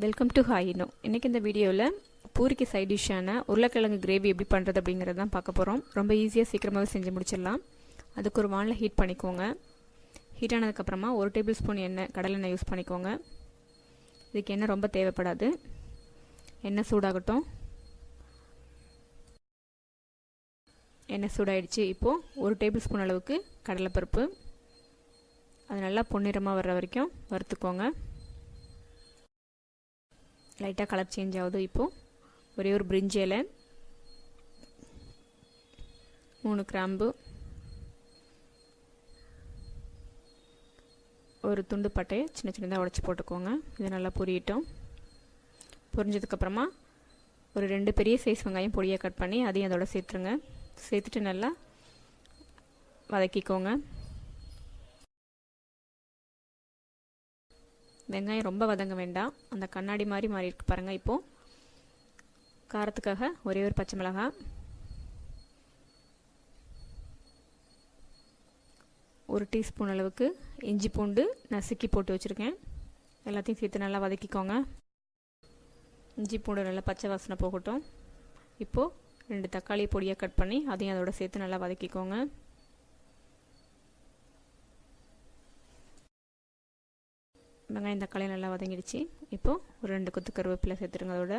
Welcome to Hi-inno. இன்றைக்கி இந்த வீடியோவில் பூரிக்கு சைட் டிஷ்ஷான உருளைக்கிழங்கு கிரேவி எப்படி பண்ணுறது அப்படிங்கிறது தான் பார்க்க போகிறோம். ரொம்ப ஈஸியாக சீக்கிரமாகவே செஞ்சு முடிச்சிடலாம். அதுக்கு ஒரு வானலை ஹீட் பண்ணிக்கோங்க. ஹீட் ஆனதுக்கப்புறமா 1 டேபிள் ஸ்பூன் எண்ணெய், கடலெண்ணெய் யூஸ் பண்ணிக்கோங்க. இதுக்கு எண்ணெய் ரொம்ப தேவைப்படாது. எண்ணெய் சூடாகட்டும். எண்ணெய் சூடாயிடுச்சு. இப்போது 1 டேபிள் ஸ்பூன் அளவுக்கு கடலைப்பருப்பு, அது நல்லா பொன்னிறமாக வர்ற வரைக்கும் வறுத்துக்கோங்க. லைட்டாக கலர் சேஞ்ச் ஆகுது. இப்போது ஒரே ஒரு பிரிஞ்சி இலை, 3 கிராம்பு, ஒரு துண்டு பட்டையை சின்ன சின்னதாக உடச்சி போட்டுக்கோங்க. இது நல்லா பொரியட்டும். பொரிஞ்சதுக்கப்புறமா ஒரு 2 பெரிய சைஸ் வெங்காயம் பொடியாக கட் பண்ணி அதையும் அதோட சேர்த்துருங்க. சேர்த்துட்டு நல்லா வதக்கிக்கோங்க. வெங்காயம் ரொம்ப வதங்க வேண்டாம். அந்த கண்ணாடி மாதிரி மாறி இருக்கு பாருங்கள். இப்போது காரத்துக்காக ஒரே ஒரு பச்சை மிளகாய், 1 டீஸ்பூன் அளவுக்கு இஞ்சி பூண்டு நசுக்கி போட்டு வச்சுருக்கேன். எல்லாத்தையும் சேர்த்து நல்லா வதக்கிக்கோங்க. இஞ்சி பூண்டு நல்லா பச்சை வாசனை போகட்டும். இப்போது 2 தக்காளி பொடியாக கட் பண்ணி அதையும் அதோட சேர்த்து நல்லா வதக்கிக்கோங்க. வெங்காயம் தக்காளி நல்லா வதங்கிடுச்சு. இப்போது ஒரு 2 கொத்து கருவேப்பிலை சேர்த்துருங்க. அதோட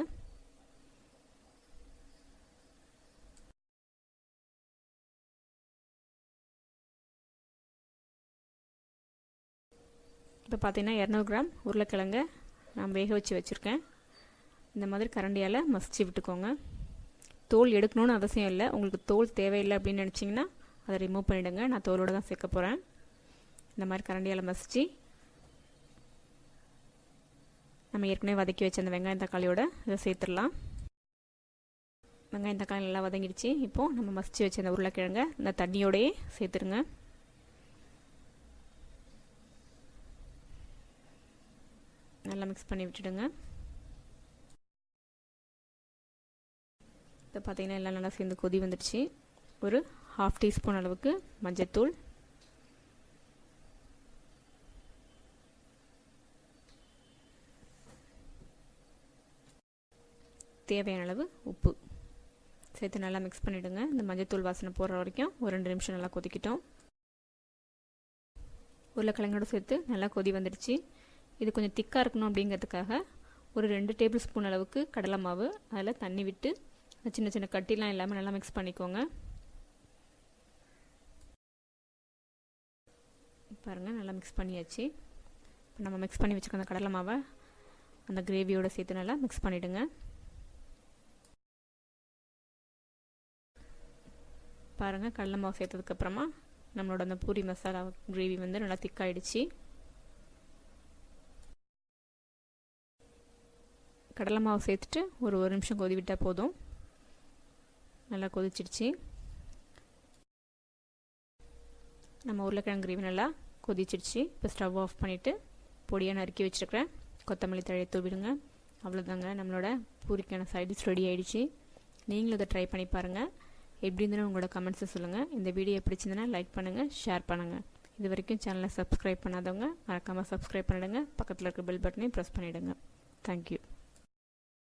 இப்போ பார்த்தீங்கன்னா 200 கிராம் உருளைக்கிழங்க நான் வேக வச்சுருக்கேன். இந்த மாதிரி கரண்டியால் மசிச்சு விட்டுக்கோங்க. தோல் எடுக்கணும்னு அவசியம் இல்லை. உங்களுக்கு தோல் தேவையில்லை அப்படின்னு நினச்சிங்கன்னா அதை ரிமூவ் பண்ணிவிடுங்க. நான் தோலோடு தான் சேர்க்க போகிறேன். இந்த மாதிரி கரண்டியால் மசிச்சு நம்ம ஏற்கனவே வதக்கி வச்ச அந்த வெங்காயம் தக்காளியோட இதை சேர்த்துடலாம். வெங்காயம் தக்காளி நல்லா வதங்கிடுச்சு. இப்போது நம்ம மசிச்சு வச்ச அந்த உருளைக்கிழங்க இந்த தண்ணியோடையே சேர்த்துருங்க. நல்லா மிக்ஸ் பண்ணி விட்டுடுங்க. இப்போ பார்த்தீங்கன்னா எல்லாம் நல்லா சேர்ந்து கொதி வந்துடுச்சு. ஒரு 1/2 டீஸ்பூன் அளவுக்கு மஞ்சள்தூள், தேவையான அளவு உப்பு சேர்த்து நல்லா மிக்ஸ் பண்ணிவிடுங்க. இந்த மஞ்சள்தூள் வாசனை போகிற வரைக்கும் ஒரு 2 நிமிஷம் நல்லா கொதிக்கிட்டோம். உருளைக்கிழங்கோடு சேர்த்து நல்லா கொதி வந்துடுச்சு. இது கொஞ்சம் திக்காக இருக்கணும் அப்படிங்கிறதுக்காக ஒரு 2 டேபிள் ஸ்பூன் அளவுக்கு கடலை மாவு, அதில் தண்ணி விட்டு சின்ன சின்ன கட்டிலாம் இல்லாமல் நல்லா மிக்ஸ் பண்ணிக்கோங்க. பாருங்கள், நல்லா மிக்ஸ் பண்ணியாச்சு. இப்போ நம்ம மிக்ஸ் பண்ணி வச்சுருக்க அந்த கடலை மாவை அந்த கிரேவியோடு சேர்த்து நல்லா மிக்ஸ் பண்ணிவிடுங்க. பாருங்கள், கடலை மாவு சேர்த்ததுக்கப்புறமா நம்மளோட அந்த பூரி மசாலா கிரேவி வந்து நல்லா திக்காயிடுச்சு. கடலை மாவு சேர்த்துட்டு ஒரு நிமிஷம் கொதி விட்டால் போதும். நல்லா கொதிச்சிடுச்சு. நம்ம உருளைக்கிழங்கு கிரேவி நல்லா கொதிச்சிடுச்சு. இப்போ ஸ்டவ் ஆஃப் பண்ணிவிட்டு பொடியாக நறுக்கி வச்சுருக்கிறேன் கொத்தமல்லி தழையை தூவிடுங்க. அவ்வளோதாங்க, நம்மளோட பூரிக்கான சைடிஷ் ரெடி ஆகிடுச்சு. நீங்களும் இதை ட்ரை பண்ணி பாருங்கள். எப்படி இருந்துன்னு உங்களோட கமெண்ட்ஸை சொல்லுங்கள். இந்த வீடியோ பிடிச்சிருந்தனா லைக் பண்ணுங்கள், ஷேர் பண்ணுங்கள். இது வரைக்கும் சேனலை சப்ஸ்கிரைப் பண்ணாதவங்க மறக்காமல் சப்ஸ்கிரைப் பண்ணிவிடுங்க. பக்கத்தில் இருக்க பெல் பட்டனையும் ப்ரெஸ் பண்ணிவிடுங்க. தேங்க்யூ.